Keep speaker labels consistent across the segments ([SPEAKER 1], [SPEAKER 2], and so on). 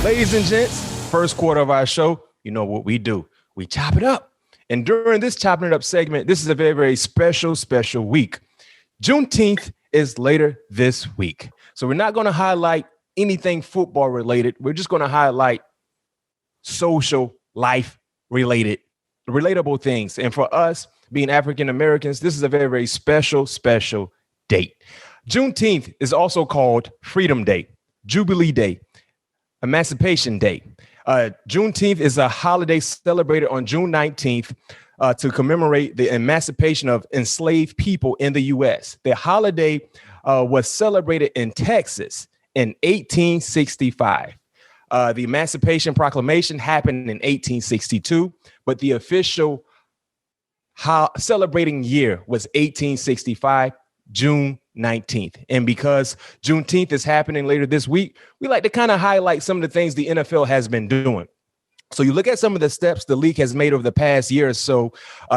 [SPEAKER 1] Ladies and gents, first quarter of our show, you know what we do. We chop it up. And during this chopping it up segment, this is a very, very special week. Juneteenth is later this week. So we're not going to highlight anything football related. We're just going to highlight social life related, relatable things. And for us being African Americans, this is a very, very special date. Juneteenth is also called Freedom Day, Jubilee Day, Emancipation Day. Juneteenth is a holiday celebrated on June 19th to commemorate the emancipation of enslaved people in the U.S. The holiday was celebrated in Texas in 1865. The Emancipation Proclamation happened in 1862, but the official celebrating year was 1865, June 19th. And because Juneteenth is happening later this week, we like to kind of highlight some of the things the NFL has been doing. So you look at some of the steps the league has made over the past year or so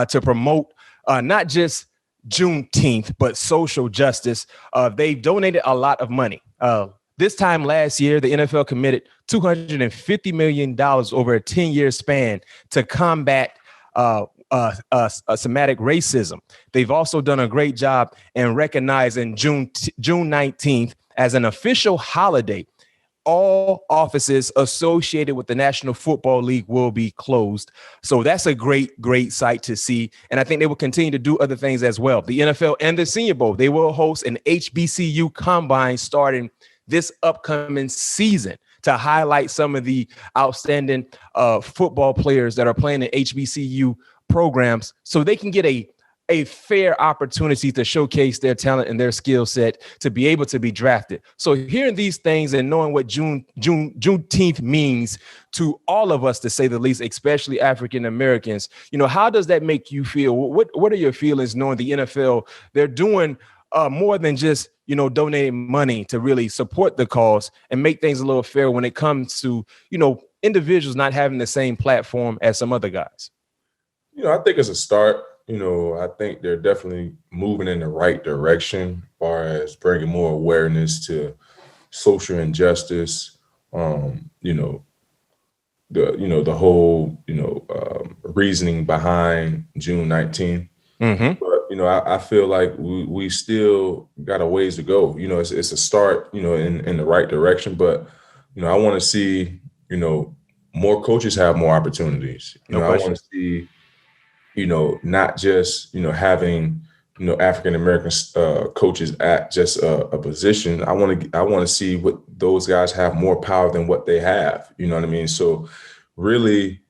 [SPEAKER 1] to promote not just Juneteenth, but social justice. They've donated a lot of money. This time last year, the NFL committed $250 million over a 10-year span to combat systematic racism. They've also done a great job in recognizing June 19th as an official holiday. All offices associated with the National Football League will be closed. So that's a great sight to see. And I think they will continue to do other things as well. The NFL and the Senior Bowl, they will host an HBCU combine starting this upcoming season to highlight some of the outstanding football players that are playing in HBCU programs so they can get a fair opportunity to showcase their talent and their skill set to be able to be drafted. So hearing these things and knowing what Juneteenth means to all of us, to say the least, especially African Americans, you know, how does that make you feel? What are your feelings knowing the NFL, they're doing more than just, you know, donating money to really support the cause and make things a little fair when it comes to, you know, individuals not having the same platform as some other guys?
[SPEAKER 2] You know, I think it's a start. You know, I think they're definitely moving in the right direction as far as bringing more awareness to social injustice. The whole reasoning behind June 19th.
[SPEAKER 1] Mm-hmm.
[SPEAKER 2] But you know, I feel like we still got a ways to go. You know, it's a start. You know, in the right direction. But you know, I want to see more coaches have more opportunities. I want to see. Not just, having, African American coaches at just a position. I want to see what those guys have more power than what they have. You know what I mean? So really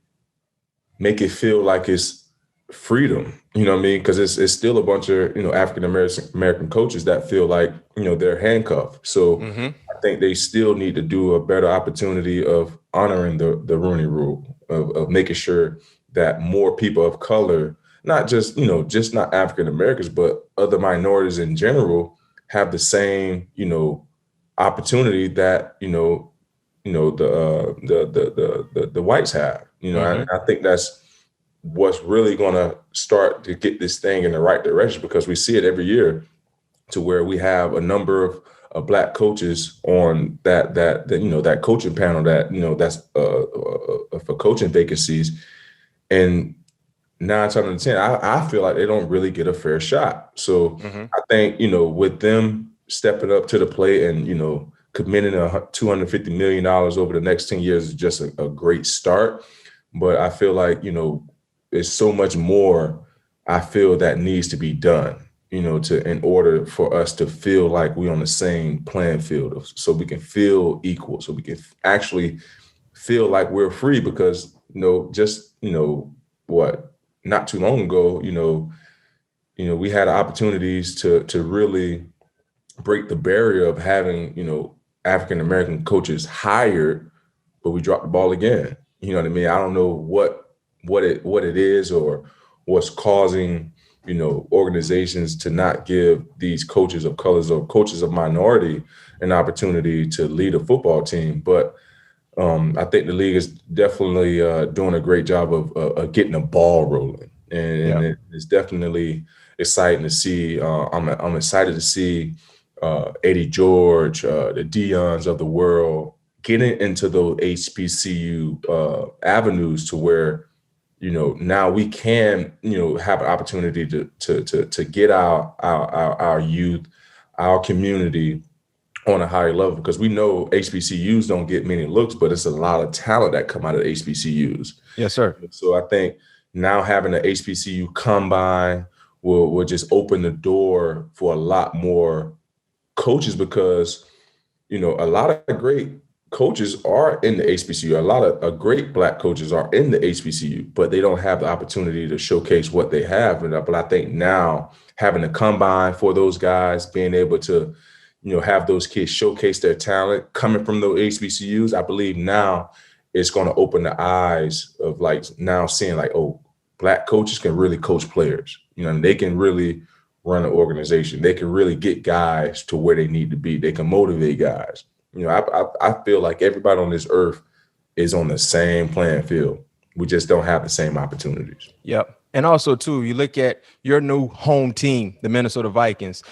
[SPEAKER 2] make it feel like it's freedom. You know what I mean? Because it's still a bunch of, African American coaches that feel like, they're handcuffed. So I think they still need to do a better opportunity of honoring the Rooney Rule, of making sure that more people of color, not just, just not African Americans, but other minorities in general, have the same, opportunity that, the whites have. I think that's what's really going to start to get this thing in the right direction, because we see it every year to where we have a number of Black coaches on that coaching panel that's for coaching vacancies. And 9 times out of 10, I feel like they don't really get a fair shot. So I think, with them stepping up to the plate and, committing $250 million over the next 10 years is just a great start. But I feel like, there's so much more I feel that needs to be done, in order for us to feel like we're on the same playing field, so we can feel equal, so we can actually feel like we're free. Because, not too long ago, we had opportunities to really break the barrier of having, African American coaches hired, but we dropped the ball again. You know what I mean? I don't know what it is or what's causing, organizations to not give these coaches of colors or coaches of minority an opportunity to lead a football team. But I think the league is definitely doing a great job of getting the ball rolling, and it's definitely exciting to see. I'm excited to see Eddie George, the Deions of the world getting into those HBCU avenues to where, now we can, have an opportunity to get our youth, our community on a higher level, because we know HBCUs don't get many looks, but it's a lot of talent that come out of HBCUs.
[SPEAKER 1] Yes, sir.
[SPEAKER 2] So I think now having an HBCU combine will just open the door for a lot more coaches, because, a lot of great coaches are in the HBCU. A lot of great Black coaches are in the HBCU, but they don't have the opportunity to showcase what they have. But I think now having a combine for those guys, being able to, have those kids showcase their talent coming from those HBCUs, I believe now it's going to open the eyes of now seeing oh, Black coaches can really coach players, and they can really run an organization. They can really get guys to where they need to be. They can motivate guys. I feel like everybody on this earth is on the same playing field. We just don't have the same opportunities.
[SPEAKER 1] Yep. And also, too, you look at your new home team, the Minnesota Vikings.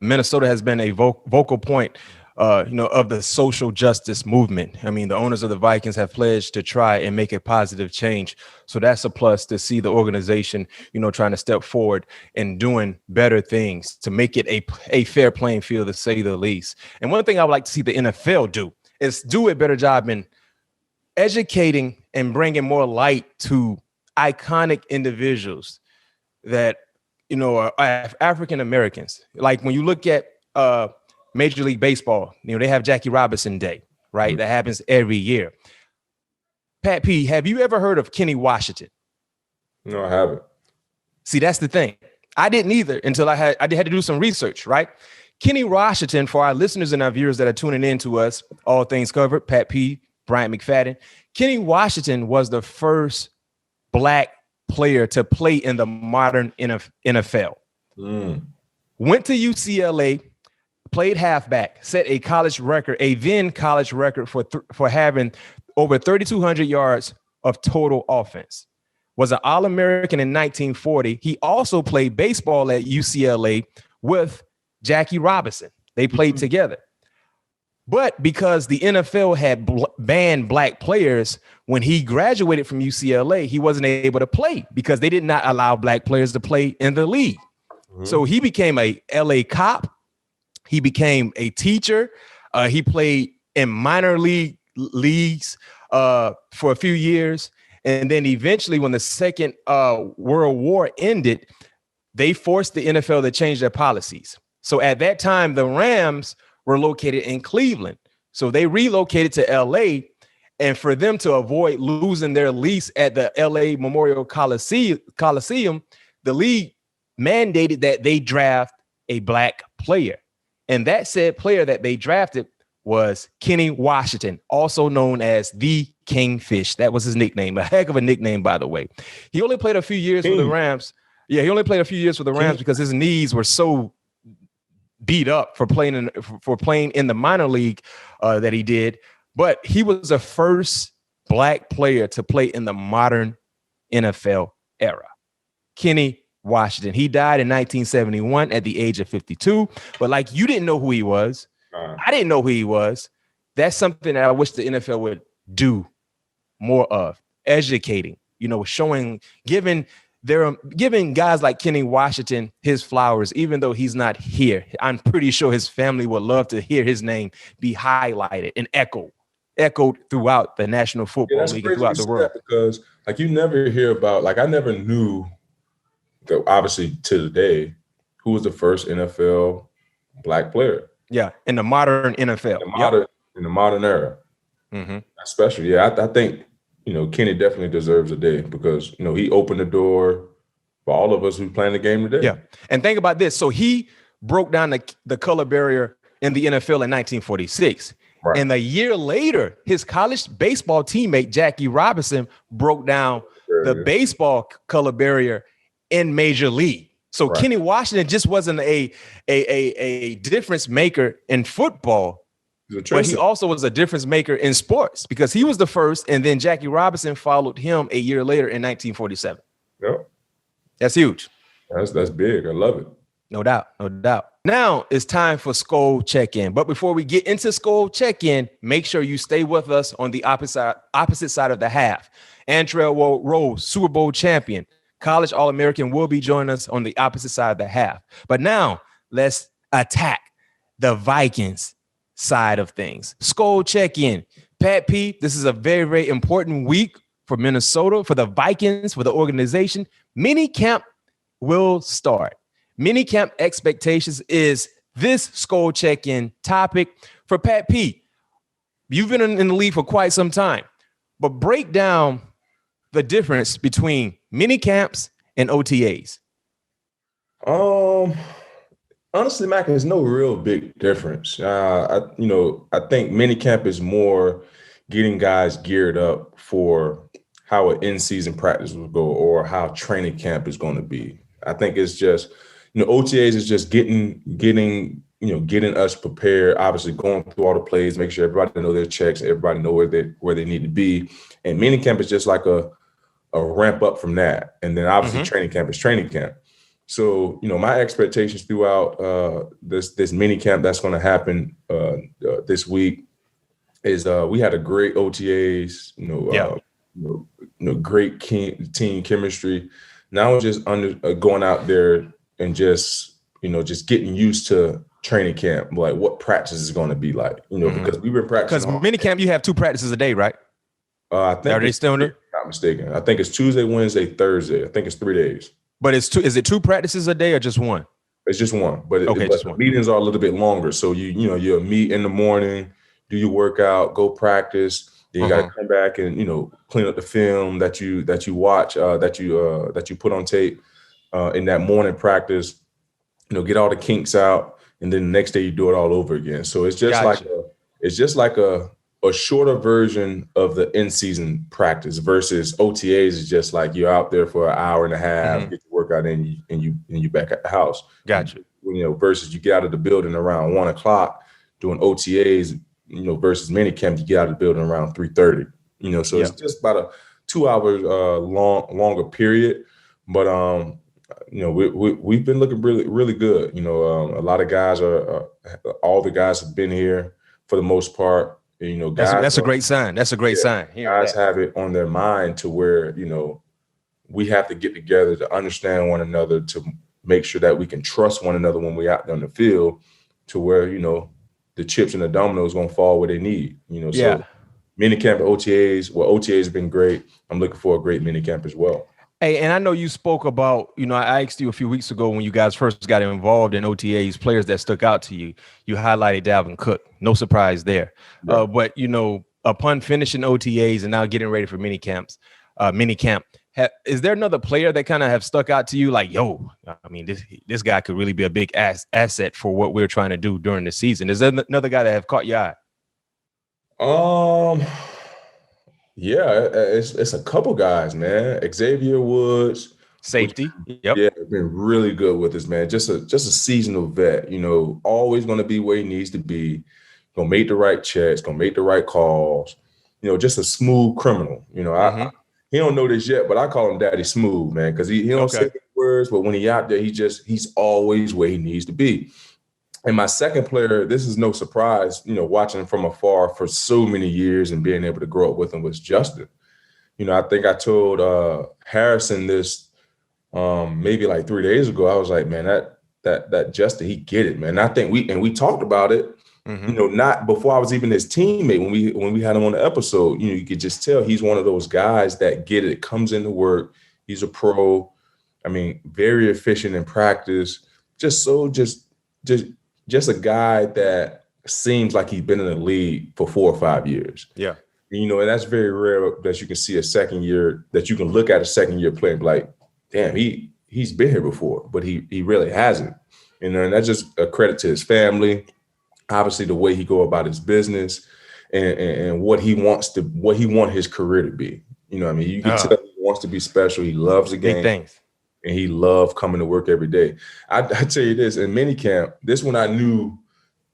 [SPEAKER 1] Minnesota has been a vocal point, of the social justice movement. I mean, the owners of the Vikings have pledged to try and make a positive change. So that's a plus to see the organization, trying to step forward and doing better things to make it a fair playing field, to say the least. And one thing I would like to see the NFL do is do a better job in educating and bringing more light to iconic individuals that, are African Americans. Like when you look at Major League Baseball, they have Jackie Robinson Day, right? Mm-hmm. That happens every year. Pat P, have you ever heard of Kenny Washington?
[SPEAKER 2] No, I haven't.
[SPEAKER 1] See, that's the thing. I didn't either until I had to do some research, right? Kenny Washington, for our listeners and our viewers that are tuning in to us, All Things Covered, Pat P, Bryant McFadden. Kenny Washington was the first Black player to play in the modern NFL. Went to UCLA, played halfback, set a college record, a then college record for having over 3,200 yards of total offense. Was an All-American in 1940. He also played baseball at UCLA with Jackie Robinson. They played together. But because the NFL had banned Black players, when he graduated from UCLA, he wasn't able to play because they did not allow Black players to play in the league. So he became a LA cop. He became a teacher. He played in minor leagues for a few years. And then eventually, when the Second World War ended, they forced the NFL to change their policies. So at that time, the Rams were located in Cleveland. So they relocated to LA. And for them to avoid losing their lease at the LA Memorial Coliseum, the league mandated that they draft a Black player. And that said player that they drafted was Kenny Washington, also known as the Kingfish. That was his nickname. A heck of a nickname, by the way. He only played a few years for the Rams. Yeah, he only played a few years for the Rams because his knees were so beat up for playing in the minor league that he did. But he was the first Black player to play in the modern NFL era. Kenny Washington. He died in 1971 at the age of 52. But like, you didn't know who he was. I didn't know who he was. That's something that I wish the NFL would do more of. Educating, showing, giving guys like Kenny Washington his flowers, even though he's not here. I'm pretty sure his family would love to hear his name be highlighted and echoed throughout the National Football League and throughout the world.
[SPEAKER 2] Because you never hear about, I never knew that, obviously to today, who was the first NFL Black player. Yeah,
[SPEAKER 1] in the modern NFL.
[SPEAKER 2] In the modern era. Mm-hmm. Especially, yeah, I think, Kenny definitely deserves a day because, he opened the door for all of us who playing the game today.
[SPEAKER 1] Yeah, and think about this. So he broke down the color barrier in the NFL in 1946. Right. And a year later, his college baseball teammate, Jackie Robinson, broke down the baseball color barrier in Major League. So right. Kenny Washington just wasn't a difference maker in football, but he also was a difference maker in sports because he was the first, and then Jackie Robinson followed him a year later in 1947.
[SPEAKER 2] Yep.
[SPEAKER 1] That's huge.
[SPEAKER 2] That's big. I love it.
[SPEAKER 1] No doubt. No doubt. Now it's time for SKOL Check-In. But before we get into SKOL Check-In, make sure you stay with us on the opposite side of the half. Antrell Rose, Super Bowl champion, college All-American, will be joining us on the opposite side of the half. But now let's attack the Vikings side of things. SKOL Check-In. Pat P, this is a very, very important week for Minnesota, for the Vikings, for the organization. Minicamp will start. Minicamp expectations is this SKOL Check-In topic for Pat P. You've been in the league for quite some time, but break down the difference between minicamps and OTAs.
[SPEAKER 2] Honestly, Mac, there's no real big difference. I think minicamp is more getting guys geared up for how an in-season practice will go or how training camp is going to be. I think it's just, OTAs is just getting us prepared, obviously going through all the plays, make sure everybody know their checks, everybody know where they need to be. And minicamp is just like a ramp up from that. And then obviously training camp is training camp. So, my expectations throughout this mini camp that's going to happen this week is we had a great OTAs, great team chemistry. Now it's just going out there and just getting used to training camp, like what practice is going to be like, because we've been practicing.
[SPEAKER 1] Because mini camp, you have 2 practices a day, right?
[SPEAKER 2] I think
[SPEAKER 1] are they still in there?
[SPEAKER 2] Not mistaken. I think it's Tuesday, Wednesday, Thursday. I think it's 3 days.
[SPEAKER 1] But is it 2 practices a day or just 1?
[SPEAKER 2] It's just 1. But
[SPEAKER 1] just 1.
[SPEAKER 2] Meetings are a little bit longer. So you'll meet in the morning, do your workout, go practice. Then you got to come back and clean up the film that you watch, that you put on tape in that morning practice. Get all the kinks out, and then the next day you do it all over again. So it's just like a shorter version of the in-season practice versus OTAs is just like you're out there for an hour and a half, get your workout in, and you back at the house.
[SPEAKER 1] Gotcha.
[SPEAKER 2] Versus you get out of the building around 1:00 doing OTAs, versus minicamp, you get out of the building around 3:30. So it's just about a 2 hours longer period. But we've been looking really, really good. A lot of guys all the guys have been here for the most part. Guys,
[SPEAKER 1] that's a great sign. That's a great sign.
[SPEAKER 2] Guys have it on their mind to where, we have to get together to understand one another, to make sure that we can trust one another when we're out there on the field, to where, the chips and the dominoes going to fall where they need, So minicamp OTAs, OTAs have been great. I'm looking for a great minicamp as well.
[SPEAKER 1] Hey, and I know you spoke about, I asked you a few weeks ago when you guys first got involved in OTAs, players that stuck out to you. You highlighted Dalvin Cook. No surprise there. Right. But, upon finishing OTAs and now getting ready for minicamp, is there another player that kind of have stuck out to you like, this guy could really be a big asset for what we're trying to do during the season? Is there another guy that have caught your eye?
[SPEAKER 2] Yeah, it's a couple guys, man. Xavier Woods,
[SPEAKER 1] safety.
[SPEAKER 2] Yep. Yeah, been really good with us, man. Just a seasonal vet, always going to be where he needs to be. Gonna make the right checks, gonna make the right calls. Just a smooth criminal. He don't know this yet, but I call him Daddy Smooth, man, because he don't say words, but when he out there, he's always where he needs to be. And my second player, this is no surprise, watching him from afar for so many years and being able to grow up with him, was Justin. I think I told Harrison this maybe like 3 days ago. I was like, man, that Justin, he get it, man. And I think we talked about it, not before I was even his teammate. When we had him on the episode, you could just tell he's one of those guys that get it, comes into work. He's a pro. I mean, very efficient in practice. Just a guy that seems like he's been in the league for 4 or 5 years. Yeah. And that's very rare that you can see a second year, that you can look at a second year player and be like, damn, he's been here before, but he really hasn't. And that's just a credit to his family, obviously the way he go about his business and what he wants his career to be. You can tell he wants to be special. He loves the game. Big things. And he loved coming to work every day. I tell you this, in minicamp, this when I knew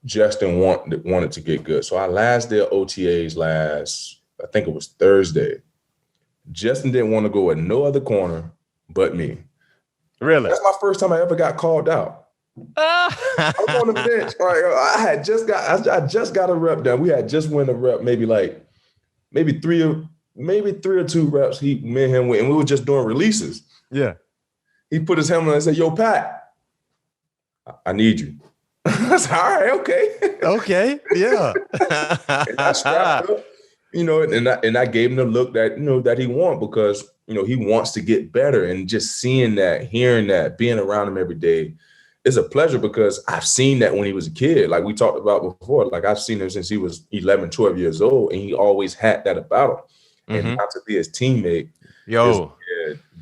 [SPEAKER 2] Justin wanted to get good. So our last day of OTAs I think it was Thursday. Justin didn't want to go at no other corner but me. Really? That's my first time I ever got called out. I was on the bench. All right, I just got a rep done. We had just won a rep, maybe three or two reps. Me and him went, and we were just doing releases.
[SPEAKER 1] Yeah.
[SPEAKER 2] He put his helmet on and said, "Yo, Pat, I need you." I said, "All right, okay."
[SPEAKER 1] Okay. Yeah.
[SPEAKER 2] And I strapped up, and I gave him the look that, that he wants, because, he wants to get better. And just seeing that, hearing that, being around him every day is a pleasure, because I've seen that when he was a kid, like we talked about before. Like, I've seen him since he was 11, 12 years old, and he always had that about him. Mm-hmm. And not to be his teammate,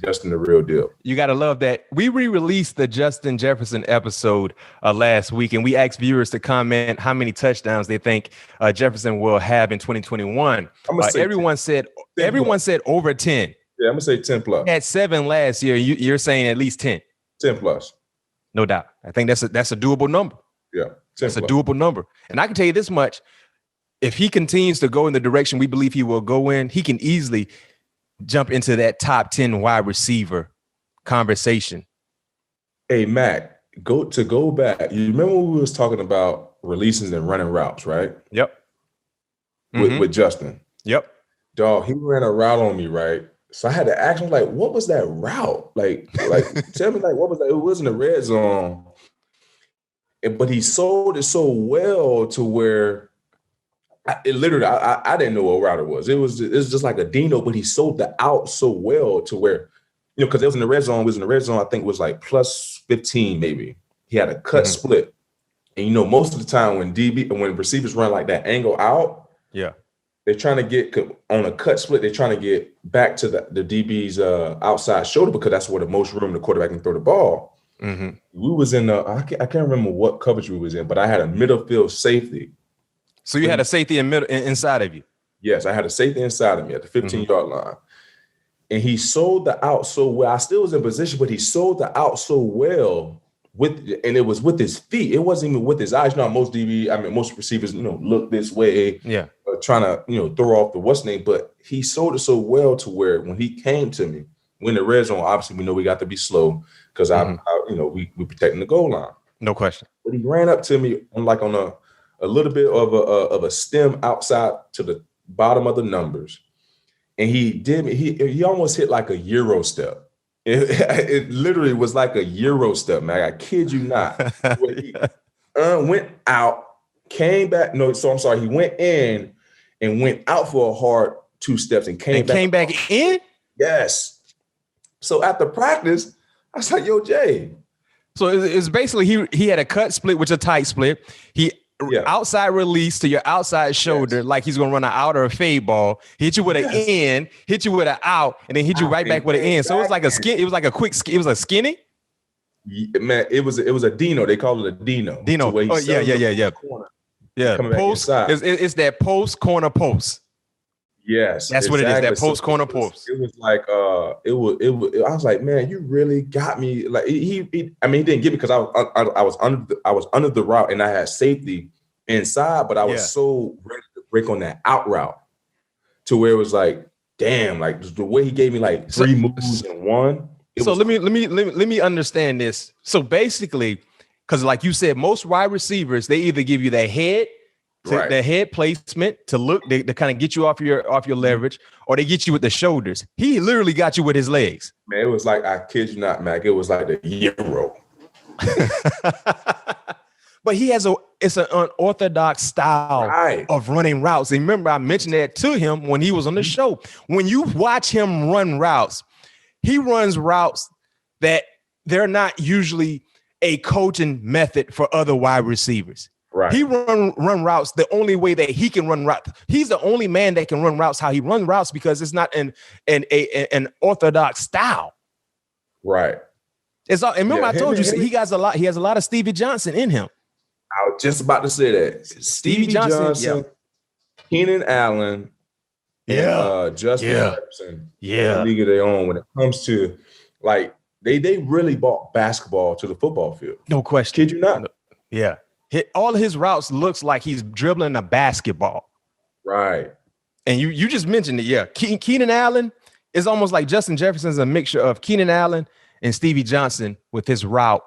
[SPEAKER 2] Justin, the real deal.
[SPEAKER 1] You got to love that. We re-released the Justin Jefferson episode last week, and we asked viewers to comment how many touchdowns they think Jefferson will have in 2021. Everyone said over 10.
[SPEAKER 2] Yeah, I'm gonna say 10 plus.
[SPEAKER 1] He had 7 last year. You're saying at least 10.
[SPEAKER 2] 10 plus.
[SPEAKER 1] No doubt. I think that's a doable number.
[SPEAKER 2] Yeah,
[SPEAKER 1] that's a doable number. And I can tell you this much: if he continues to go in the direction we believe he will go in, he can easily jump into that top 10 wide receiver conversation.
[SPEAKER 2] Hey, Mac, go back. You remember when we was talking about releases and running routes, right?
[SPEAKER 1] Yep.
[SPEAKER 2] With Justin.
[SPEAKER 1] Yep.
[SPEAKER 2] Dog, he ran a route on me, right? So I had to ask him, like, what was that route? Like tell me, like, what was that? It wasn't a red zone. But he sold it so well to where I didn't know what route it was. It was just like a Dino, but he sold the out so well to where, because it was in the red zone. I think it was like plus 15, maybe. He had a cut split. And most of the time when receivers run like that angle out,
[SPEAKER 1] yeah,
[SPEAKER 2] they're trying to get on a cut split. They're trying to get back to the DB's outside shoulder, because that's where the most room the quarterback can throw the ball. Mm-hmm. We was in I can't remember what coverage we was in, but I had a middle field safety.
[SPEAKER 1] So you had a safety inside of you?
[SPEAKER 2] Yes, I had a safety inside of me at the 15-yard line. And he sold the out so well. I still was in position, but he sold the out so well and it was with his feet. It wasn't even with his eyes. Most receivers, look this way. Yeah. Trying to, throw off the what's name. But he sold it so well to where when he came to me, when the red zone, obviously we know we got to be slow, because we protecting the goal line.
[SPEAKER 1] No question.
[SPEAKER 2] But he ran up to me on a little bit of a stem outside to the bottom of the numbers. And he almost hit like a Euro step. It literally was like a Euro step, man. I kid you not. He went out, came back. No, so I'm sorry. He went in and went out for a hard 2 steps and came back
[SPEAKER 1] in?
[SPEAKER 2] Yes. So after practice, I was like, yo, Jay.
[SPEAKER 1] So it's basically he had a cut split, which is a tight split. Outside release to your outside shoulder, like he's gonna run an out or a fade ball. Hit you with an in, hit you with an out, and then hit you right back with an in. So it was like a skin. It was like a quick. It was a skinny.
[SPEAKER 2] Man, it was a Dino. They call it a Dino.
[SPEAKER 1] Dino. Oh yeah. Yeah. Post. It's that post corner post.
[SPEAKER 2] Yes,
[SPEAKER 1] that's exactly what it is. That post corner post.
[SPEAKER 2] It was like it was. I was like, man, you really got me. Like he didn't get me because I was under the route and I had safety inside, but I was so ready to break on that out route to where it was like, damn, like the way he gave me like 3 moves in one.
[SPEAKER 1] So let me understand this. So basically, because like you said, most wide receivers, they either give you their head. The head placement to look, they kind of get you off your leverage, or they get you with the shoulders. He literally got you with his legs.
[SPEAKER 2] Man, it was like, I kid you not, Mac. It was like the Euro.
[SPEAKER 1] But it's an unorthodox style of running routes. And remember, I mentioned that to him when he was on the show. When you watch him run routes, he runs routes that they're not usually a coaching method for other wide receivers. Right. He run routes the only way that he can run routes. He's the only man that can run routes how he runs routes, because it's not an orthodox style.
[SPEAKER 2] Right.
[SPEAKER 1] It's all. And remember, I told you he has a lot of Stevie Johnson in him.
[SPEAKER 2] I was just about to say that. Stevie Johnson, Keenan Allen, and Justin Jefferson. Yeah. League of their own when it comes to like they really brought basketball to the football field.
[SPEAKER 1] No question.
[SPEAKER 2] Kid you not?
[SPEAKER 1] Yeah. All of his routes looks like he's dribbling a basketball.
[SPEAKER 2] Right.
[SPEAKER 1] And you just mentioned it. Yeah. Keenan Allen is almost like Justin Jefferson's a mixture of Keenan Allen and Stevie Johnson with his route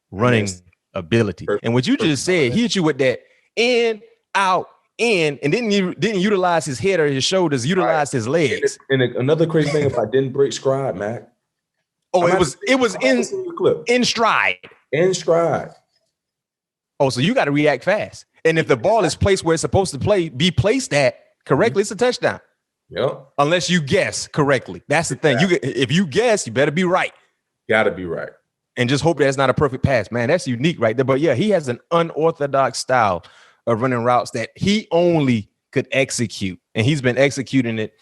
[SPEAKER 1] running ability. And what you just said, he hit you with that in, out, in, and didn't utilize his head or his shoulders, utilized his legs.
[SPEAKER 2] And another crazy thing, if I didn't break stride, Mac.
[SPEAKER 1] Oh, it was in stride.
[SPEAKER 2] In stride.
[SPEAKER 1] Oh, so you got to react fast. And if the ball is placed where it's supposed to be placed at correctly, it's a touchdown.
[SPEAKER 2] Yep.
[SPEAKER 1] Unless you guess correctly. That's the thing. If you guess, you better be right.
[SPEAKER 2] Got to be right.
[SPEAKER 1] And just hope that's not a perfect pass, man. That's unique right there. But yeah, he has an unorthodox style of running routes that he only could execute. And he's been executing it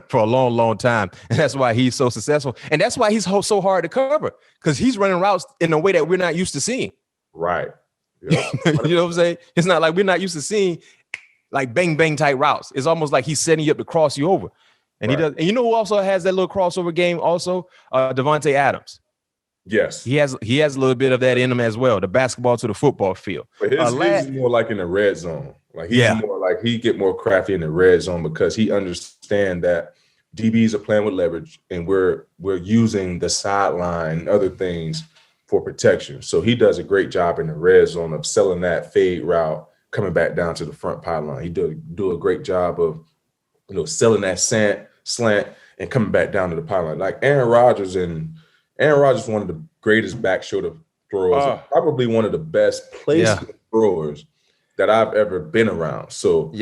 [SPEAKER 1] for a long, long time. And that's why he's so successful. And that's why he's so hard to cover, because he's running routes in a way that we're not used to seeing.
[SPEAKER 2] Right. Yep.
[SPEAKER 1] You know what I'm saying? It's not like we're not used to seeing like bang, bang type routes. It's almost like he's setting you up to cross you over. And he does. And you know who also has that little crossover game also? Devontae Adams.
[SPEAKER 2] Yes.
[SPEAKER 1] He has a little bit of that in him as well, the basketball to the football field.
[SPEAKER 2] But his is more like in the red zone. Like he's more like he get more crafty in the red zone because he understands that DBs are playing with leverage and we're using the sideline and other things for protection. So he does a great job in the red zone of selling that fade route, coming back down to the front pylon. He do a great job of selling that slant and coming back down to the pylon. Like Aaron Rodgers, one of the greatest back shoulder throwers, probably one of the best placement throwers that I've ever been around. So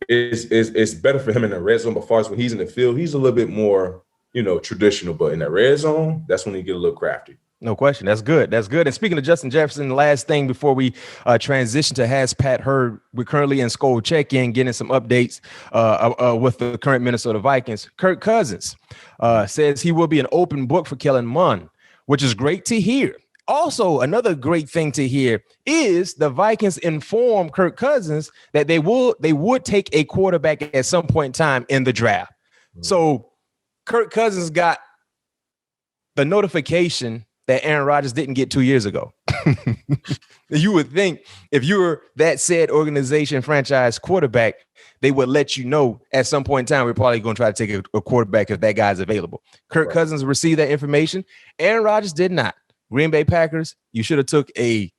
[SPEAKER 2] it's better for him in the red zone. But as far as when he's in the field, he's a little bit more, traditional. But in the red zone, that's when he get a little crafty.
[SPEAKER 1] No question. That's good. That's good. And speaking of Justin Jefferson, the last thing before we transition to Has Pat Heard, we're currently in SKOL Check-In, getting some updates with the current Minnesota Vikings. Kirk Cousins says he will be an open book for Kellen Mond, which is great to hear. Also, another great thing to hear is the Vikings informed Kirk Cousins that they would take a quarterback at some point in time in the draft. Mm-hmm. So Kirk Cousins got the notification that Aaron Rodgers didn't get 2 years ago. You would think if you were that said organization franchise quarterback, they would let you know at some point in time, we're probably going to try to take a quarterback if that guy's available. Kirk Cousins received that information. Aaron Rodgers did not. Green Bay Packers, you should have took a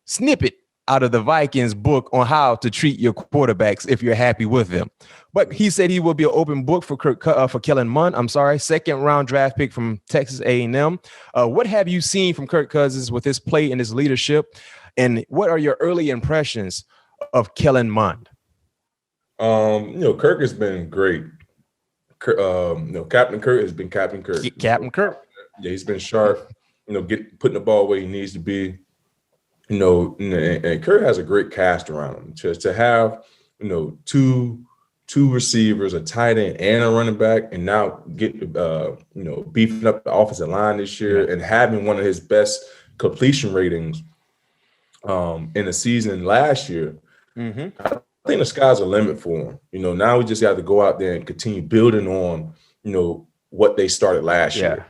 [SPEAKER 1] snippet out of the Vikings book on how to treat your quarterbacks if you're happy with them. But he said he will be an open book for Kellen Mond. Second round draft pick from Texas A&M. What have you seen from Kirk Cousins with his play and his leadership? And what are your early impressions of Kellen Mond?
[SPEAKER 2] Kirk has been great. Captain Kirk has been Captain Kirk.
[SPEAKER 1] Captain Kirk.
[SPEAKER 2] Yeah, he's been sharp. Putting the ball where he needs to be. And Kirk has a great cast around him. To have, two receivers, a tight end, and a running back, and now get beefing up the offensive line this year and having one of his best completion ratings in the season last year. Mm-hmm. I think the sky's the limit for him. Now we just got to go out there and continue building on, what they started last year.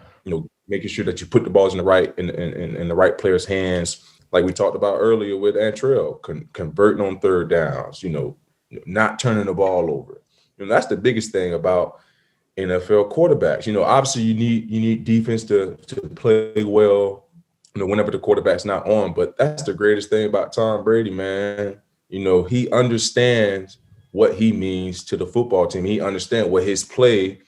[SPEAKER 2] Making sure that you put the balls in the right players' hands, like we talked about earlier with Antrell, converting on third downs, not turning the ball over. That's the biggest thing about NFL quarterbacks. Obviously you need defense to play well, whenever the quarterback's not on. But that's the greatest thing about Tom Brady, man. He understands what he means to the football team. He understands what his play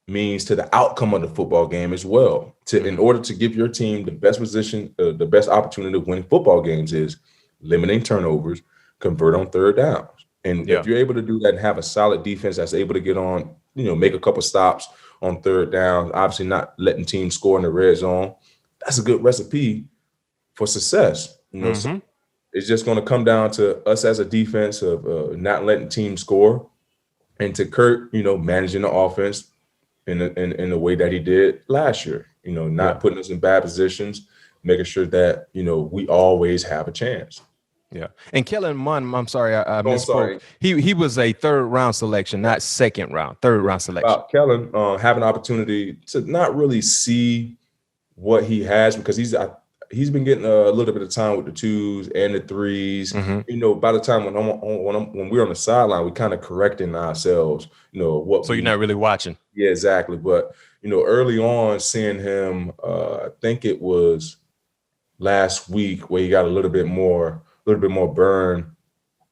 [SPEAKER 2] means to the outcome of the football game as well. In order to give your team the best position, the best opportunity to win football games is limiting turnovers, convert on third downs. And if you're able to do that and have a solid defense that's able to get on, make a couple stops on third down, obviously not letting teams score in the red zone, that's a good recipe for success. So it's just going to come down to us as a defense of not letting teams score, and to Kirk, managing the offense in the way that he did last year, not putting us in bad positions, making sure that, we always have a chance.
[SPEAKER 1] Yeah. And Kellen Mond, I'm sorry, I misspoke. Sorry. He was a third round selection, not second round, third round selection.
[SPEAKER 2] Kellen having an opportunity to not really see what he has, because he's been getting a little bit of time with the twos and the threes. Mm-hmm. By the time when we're on the sideline, we kind of correcting ourselves. So you're not really watching. Yeah, exactly. But early on, seeing him, I think it was last week where he got a little bit more burn,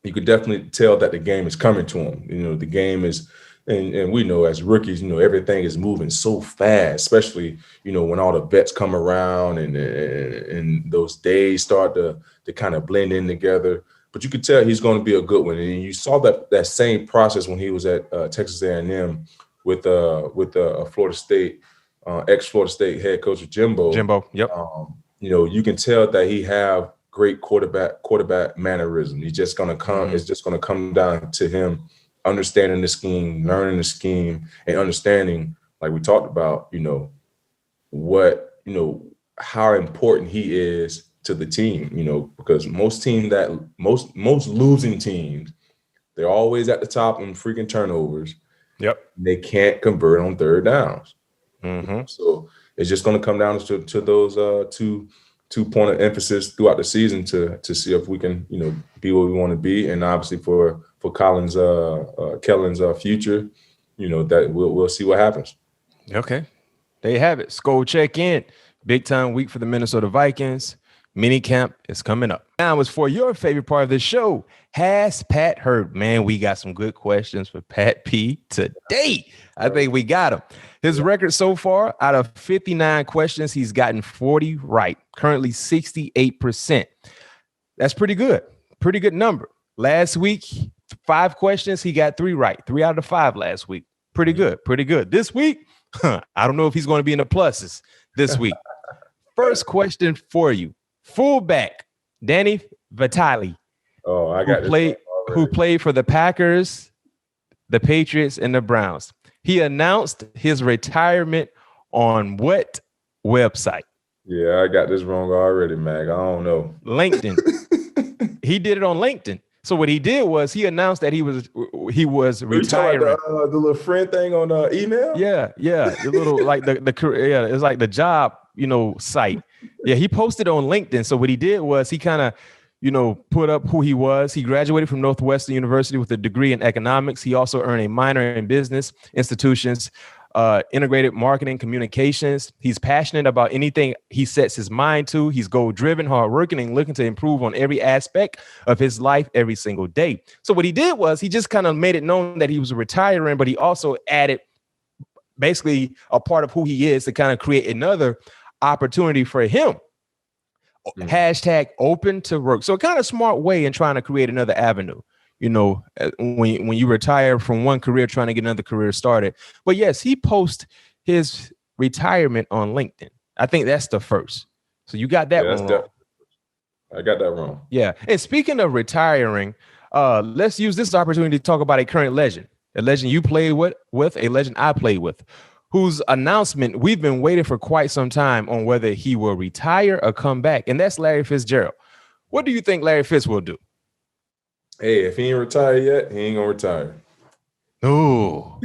[SPEAKER 2] you could definitely tell that the game is coming to him. You know, the game is, and we know as rookies, you know, everything is moving so fast, especially, you know, when all the vets come around and those days start to kind of blend in together. But you could tell he's going to be a good one. And you saw that same process when he was at Texas A&M with Florida State, ex-Florida State head coach Jimbo.
[SPEAKER 1] Yep.
[SPEAKER 2] You know, you can tell that he have great quarterback mannerism. He's just going to come. Mm-hmm. It's just going to come down to him understanding the scheme, learning the scheme, and understanding, like we talked about, you know, how important he is to the team, you know, because most losing teams, they're always at the top on freaking turnovers.
[SPEAKER 1] Yep.
[SPEAKER 2] They can't convert on third downs.
[SPEAKER 1] Mm-hmm.
[SPEAKER 2] So it's just going to come down to those two point of emphasis throughout the season to see if we can, you know, be what we want to be. And obviously for Kellen's future, you know, that we'll see what happens.
[SPEAKER 1] Okay. There you have it. SKOL Check-In. Big time week for the Minnesota Vikings. Mini camp is coming up. Now it's for your favorite part of the show. Has Pat heard? Man, we got some good questions for Pat P today. I think we got him. His record so far, out of 59 questions, he's gotten 40 right. Currently 68%. That's pretty good. Pretty good number. Last week, 5 questions, he got 3 right. 3 out of 5 last week. Pretty good. Pretty good. This week, I don't know if he's going to be in the pluses this week. First question for you. Fullback Danny Vitale.
[SPEAKER 2] Oh, I got
[SPEAKER 1] who played for the Packers, the Patriots, and the Browns. He announced his retirement on what website?
[SPEAKER 2] Yeah, I got this wrong already, Mag. I don't know.
[SPEAKER 1] LinkedIn. He did it on LinkedIn. So what he did was he announced that he was retiring.
[SPEAKER 2] The little friend thing on email.
[SPEAKER 1] Yeah. The little like the career. Yeah, it's like the job, you know, site. Yeah, he posted on LinkedIn. So what he did was he kind of, you know, put up who he was. He graduated from Northwestern University with a degree in economics. He also earned a minor in business institutions, integrated marketing communications. He's passionate about anything he sets his mind to. He's goal-driven, hardworking, and looking to improve on every aspect of his life every single day. So what he did was he just kind of made it known that he was retiring, but he also added basically a part of who he is to kind of create another opportunity for him. Hashtag open to work. So a kind of smart way in trying to create another avenue, you know, when you retire from one career, trying to get another career started. But yes, he posts his retirement on LinkedIn. I think that's the first. So you got that one wrong.
[SPEAKER 2] I got that wrong.
[SPEAKER 1] Yeah. And speaking of retiring, let's use this opportunity to talk about a current legend, a legend you played with, a legend I played with, whose announcement we've been waiting for quite some time on whether he will retire or come back. And that's Larry Fitzgerald. What do you think Larry Fitz will do?
[SPEAKER 2] Hey, if he ain't retired yet, he ain't gonna retire.
[SPEAKER 1] Oh,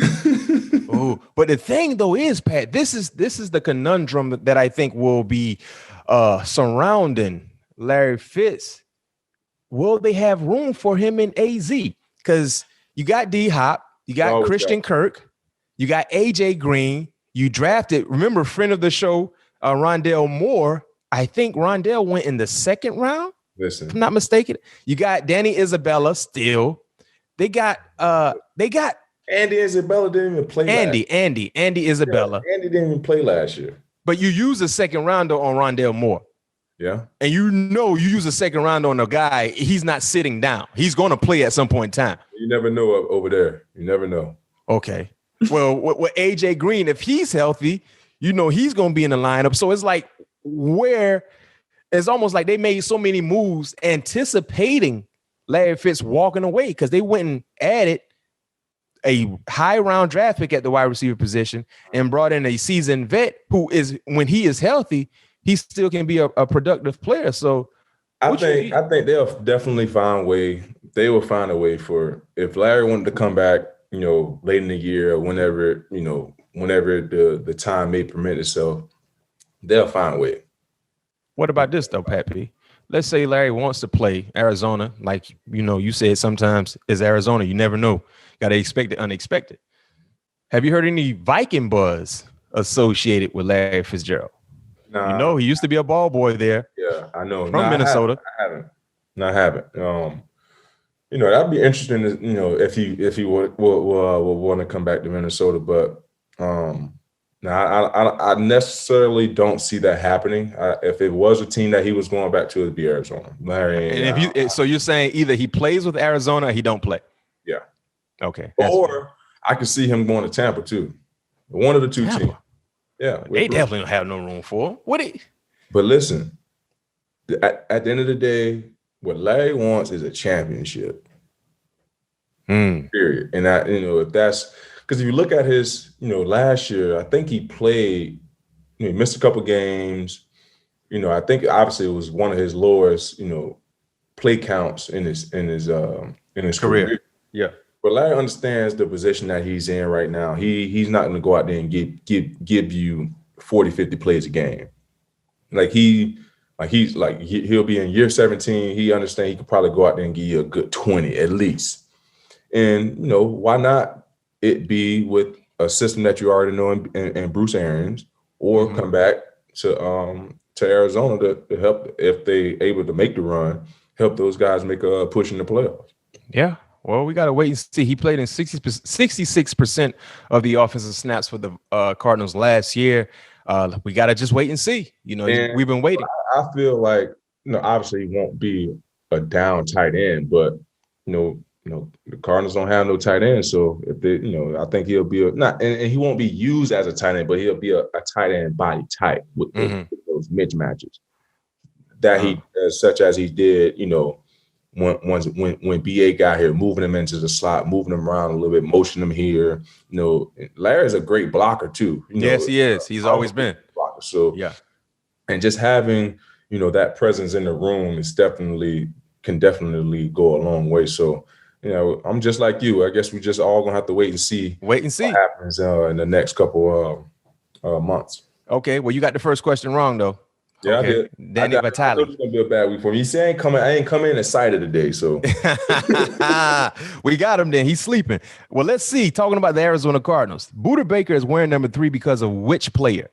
[SPEAKER 1] but the thing though is, Pat, this is the conundrum that I think will be surrounding Larry Fitz. Will they have room for him in AZ? Because you got D-Hop, you got Christian Kirk, you got AJ Green. You drafted, remember, friend of the show, Rondale Moore. I think Rondale went in the 2nd round.
[SPEAKER 2] Listen,
[SPEAKER 1] if I'm not mistaken. You got Danny Isabella still. They got
[SPEAKER 2] Andy Isabella didn't even play.
[SPEAKER 1] Andy Isabella.
[SPEAKER 2] Yeah, Andy didn't even play last year.
[SPEAKER 1] But you use a 2nd rounder on Rondale Moore.
[SPEAKER 2] Yeah.
[SPEAKER 1] And you know you use a 2nd rounder on a guy, he's not sitting down. He's going to play at some point in time.
[SPEAKER 2] You never know over there. You never know.
[SPEAKER 1] Okay. Well, with AJ Green, if he's healthy, you know he's going to be in the lineup. So it's like it's almost like they made so many moves anticipating Larry Fitz walking away because they went and added a high round draft pick at the wide receiver position and brought in a seasoned vet who is, when he is healthy, he still can be a productive player. So
[SPEAKER 2] I think they'll definitely find a way. They will find a way for, if Larry wanted to come back, you know, late in the year or whenever the time may permit itself, they'll find a way.
[SPEAKER 1] What about this though, Pat P? Let's say Larry wants to play Arizona. Like, you know, you said sometimes it's Arizona. You never know. Got to expect the unexpected. Have you heard any Viking buzz associated with Larry Fitzgerald?
[SPEAKER 2] Nah,
[SPEAKER 1] You know, he used to be a ball boy there.
[SPEAKER 2] Yeah, I know.
[SPEAKER 1] From Minnesota.
[SPEAKER 2] I haven't. That'd be interesting. If he would want to come back to Minnesota, but I necessarily don't see that happening. If it was a team that he was going back to, it'd be Arizona.
[SPEAKER 1] So you're saying either he plays with Arizona or he don't play?
[SPEAKER 2] Yeah.
[SPEAKER 1] Okay.
[SPEAKER 2] Or I could see him going to Tampa too. One of the two teams. Yeah,
[SPEAKER 1] they definitely don't have no room for him.
[SPEAKER 2] But listen, at the end of the day, what Larry wants is a championship. Period. And if that's because if you look at his, last year, I think he played, he missed a couple games. I think obviously it was one of his lowest, play counts in his career.
[SPEAKER 1] Yeah.
[SPEAKER 2] But Larry understands the position that he's in right now. He's not going to go out there and give you 40, 50 plays a game. He'll be in year 17. He understands he could probably go out there and give you a good 20 at least. And, why not it be with a system that you already know and Bruce Arians, or come back to Arizona to help, if they able to make the run, help those guys make a push in the playoffs.
[SPEAKER 1] Yeah. Well, we got to wait and see. He played in 66% of the offensive snaps for the Cardinals last year. We got to just wait and see. We've been waiting.
[SPEAKER 2] I feel like, obviously he won't be a down tight end, but, the Cardinals don't have no tight end. So if they, I think he'll be and he won't be used as a tight end, but he'll be a tight end body type with those mismatches that he does, such as he did, when BA got here, moving him into the slot, moving him around a little bit, motioning him here. Larry's a great blocker too.
[SPEAKER 1] Yes, he is. He's always been
[SPEAKER 2] a blocker. So
[SPEAKER 1] yeah,
[SPEAKER 2] and just having that presence in the room can definitely go a long way. So I'm just like you. I guess we just all gonna have to wait and see.
[SPEAKER 1] What
[SPEAKER 2] happens in the next couple months.
[SPEAKER 1] Okay. Well, you got the first question wrong though.
[SPEAKER 2] Yeah,
[SPEAKER 1] okay.
[SPEAKER 2] I did.
[SPEAKER 1] Danny Vitale.
[SPEAKER 2] It's gonna be a bad week for me. You see, I ain't coming in excited today. So
[SPEAKER 1] we got him then. He's sleeping. Well, let's see. Talking about the Arizona Cardinals. Buda Baker is wearing number 3 because of which player?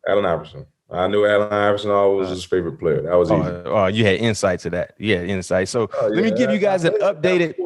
[SPEAKER 2] Allen Iverson. I knew Allen Iverson always was his favorite player. That was easy.
[SPEAKER 1] Oh, you had insight to that. Yeah, insight. So let me give you guys an updated.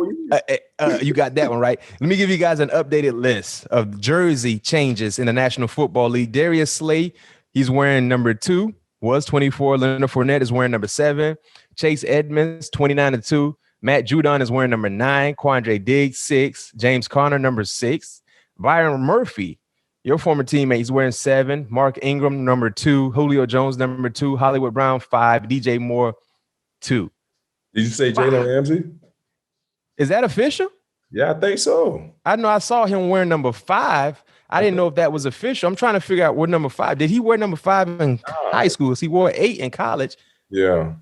[SPEAKER 1] You got that one right. Let me give you guys an updated list of jersey changes in the National Football League. Darius Slay, he's wearing number 2. Was 24. Leonard Fournette is wearing number 7. Chase Edmonds, 29-2. Matt Judon is wearing number 9. Quandre Diggs, 6. James Conner, number 6. Byron Murphy, your former teammate, he's wearing 7. Mark Ingram, number 2. Julio Jones, number 2. Hollywood Brown, 5. DJ Moore, 2.
[SPEAKER 2] Did you say Jalen Ramsey?
[SPEAKER 1] Is that official?
[SPEAKER 2] Yeah, I think so.
[SPEAKER 1] I know I saw him wearing number 5. I didn't know if that was official. I'm trying to figure out what number 5. Did he wear number 5 in high school? He wore 8 in college.
[SPEAKER 2] Yeah.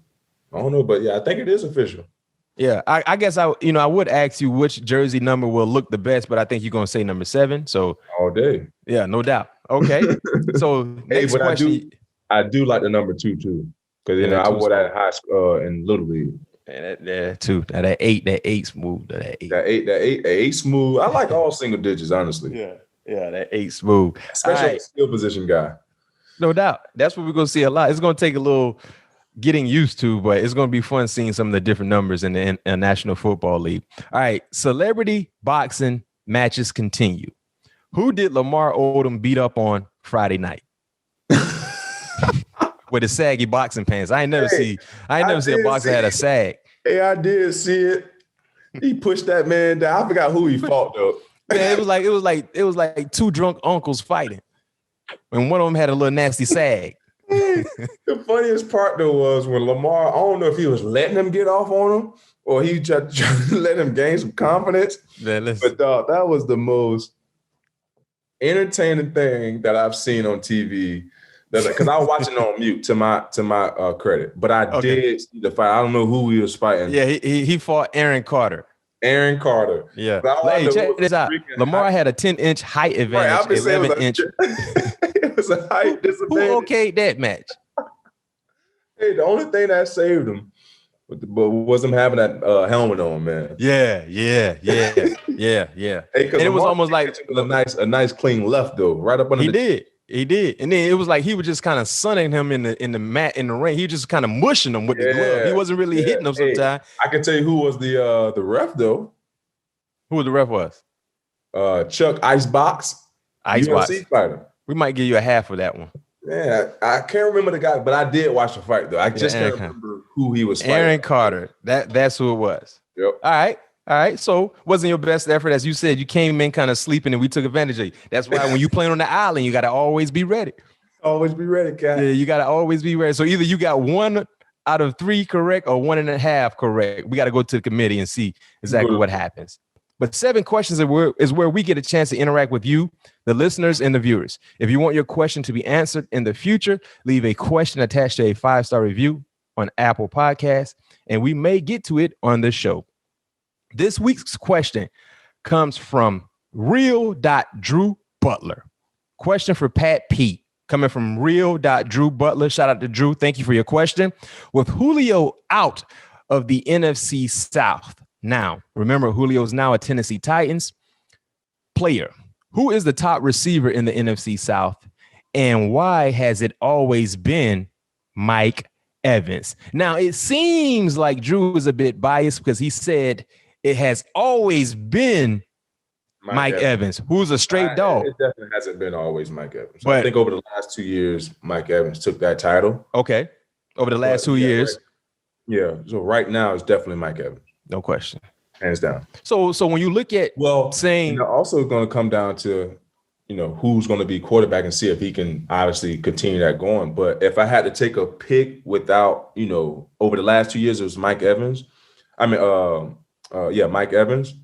[SPEAKER 2] I don't know, but yeah, I think it is official.
[SPEAKER 1] Yeah, I guess I would ask you which jersey number will look the best, but I think you're gonna say number 7. So
[SPEAKER 2] all day.
[SPEAKER 1] Yeah, no doubt. Okay. So next question.
[SPEAKER 2] I do like the number 2 too, because I wore that high school in Little League.
[SPEAKER 1] And that too. That 8 smooth. That 8.
[SPEAKER 2] That 8 smooth. I like all single digits, honestly.
[SPEAKER 1] Yeah, that 8 smooth.
[SPEAKER 2] Especially skill position guy.
[SPEAKER 1] No doubt. That's what we're gonna see a lot. It's gonna take a little getting used to, but it's going to be fun seeing some of the different numbers in the National Football League. All right, celebrity boxing matches continue. Who did Lamar Odom beat up on Friday night with his saggy boxing pants? I ain't never see a boxer had a sag.
[SPEAKER 2] Hey, I did see it. He pushed that man down. I forgot who he fought though.
[SPEAKER 1] Man, it was like 2 drunk uncles fighting, and one of them had a little nasty sag.
[SPEAKER 2] The funniest part though was when Lamar, I don't know if he was letting him get off on him or he tried to let him gain some confidence.
[SPEAKER 1] Man,
[SPEAKER 2] but dog, that was the most entertaining thing that I've seen on TV. Because I was watching on mute to my credit, but I did see the fight. I don't know who he was fighting.
[SPEAKER 1] Yeah, he fought Aaron Carter. Yeah. Hey, check this out. Lamar had a 10-inch height advantage, 11-inch.
[SPEAKER 2] It was a height disadvantage.
[SPEAKER 1] Who okayed that match?
[SPEAKER 2] Hey, the only thing that saved him was him having that helmet on, man.
[SPEAKER 1] Yeah. Hey,
[SPEAKER 2] and it was almost like a nice clean left though, right up under.
[SPEAKER 1] He did. He did. And then it was like he was just kind of sunning him in the mat in the rain. He was just kind of mushing him with the glove. He wasn't really hitting him sometimes.
[SPEAKER 2] I can tell you who was the ref though.
[SPEAKER 1] Who the ref was?
[SPEAKER 2] Chuck Icebox. UFC fighter.
[SPEAKER 1] We might give you a half for that one.
[SPEAKER 2] Yeah, I can't remember the guy, but I did watch the fight though. I just can't remember who he was fighting.
[SPEAKER 1] Aaron Carter. That's who it was.
[SPEAKER 2] Yep.
[SPEAKER 1] All right. So wasn't your best effort, as you said. You came in kind of sleeping, and we took advantage of you. That's why when you playing on the island, you got to always be ready.
[SPEAKER 2] Always be ready, Cat.
[SPEAKER 1] Yeah, you got to always be ready. So either you got 1 out of 3 correct or 1.5 correct. We got to go to the committee and see exactly what happens. But 7 questions is where we get a chance to interact with you, the listeners and the viewers. If you want your question to be answered in the future, leave a question attached to a 5-star review on Apple Podcasts, and we may get to it on the show. This week's question comes from Real.Drew Butler. Question for Pat P. Coming from Real.Drew Butler. Shout out to Drew. Thank you for your question. With Julio out of the NFC South now, remember Julio's now a Tennessee Titans player. Who is the top receiver in the NFC South, and why has it always been Mike Evans? Now, it seems like Drew is a bit biased because he said it has always been Mike Evans, who's a straight dog.
[SPEAKER 2] It definitely hasn't been always Mike Evans. But I think over the last 2 years, Mike Evans took that title.
[SPEAKER 1] Okay. Over the last 2 years.
[SPEAKER 2] So right now, it's definitely Mike Evans.
[SPEAKER 1] No question.
[SPEAKER 2] Hands down.
[SPEAKER 1] So when you look at saying
[SPEAKER 2] also going to come down to, who's going to be quarterback and see if he can obviously continue that going. But if I had to take a pick without, over the last 2 years, it was Mike Evans. Mike Evans.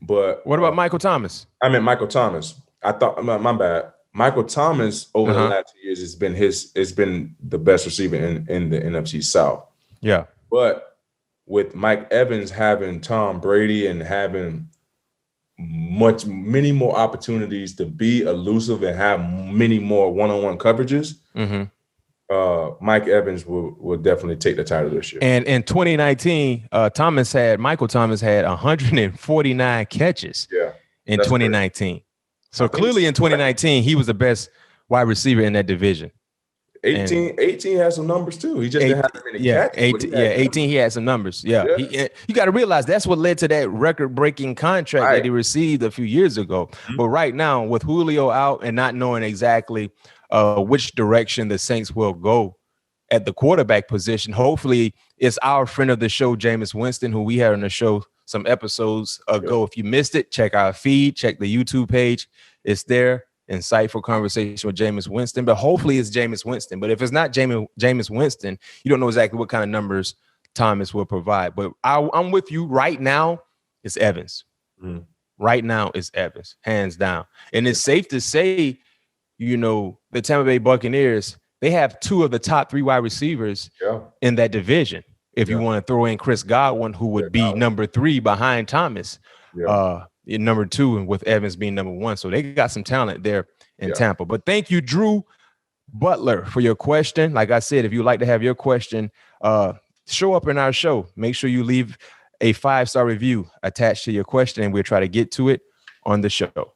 [SPEAKER 2] But
[SPEAKER 1] what about Michael Thomas?
[SPEAKER 2] I meant Michael Thomas. I thought my bad. Michael Thomas over the last 2 years it's been the best receiver in the NFC South.
[SPEAKER 1] Yeah.
[SPEAKER 2] But with Mike Evans having Tom Brady and having many more opportunities to be elusive and have many more one-on-one coverages, Mike Evans will definitely take the title this year.
[SPEAKER 1] And in 2019, Michael Thomas had 149 catches in 2019. Great. So clearly in 2019, he was the best wide receiver in that division.
[SPEAKER 2] 18 had some numbers too. He just didn't have many catches.
[SPEAKER 1] 18 he had some numbers. Yeah. You got to realize that's what led to that record-breaking contract that he received a few years ago. Mm-hmm. But right now, with Julio out and not knowing exactly which direction the Saints will go at the quarterback position, hopefully it's our friend of the show, Jameis Winston, who we had on the show some episodes ago. If you missed it, check our feed, check the YouTube page. It's there. Insightful conversation with Jameis Winston, but hopefully it's Jameis Winston. But if it's not Jameis Winston, you don't know exactly what kind of numbers Thomas will provide. But I'm with you. Right now, it's Evans. Mm. Right now, it's Evans, hands down. And it's safe to say, the Tampa Bay Buccaneers, they have 2 of the top 3 wide receivers in that division. If you want to throw in Chris Godwin, who would be number 3 behind Thomas. Number 2, and with Evans being number 1. So they got some talent there in Tampa. But thank you, Drew Butler, for your question. Like I said, if you'd like to have your question show up in our show, make sure you leave a 5-star review attached to your question, and we'll try to get to it on the show.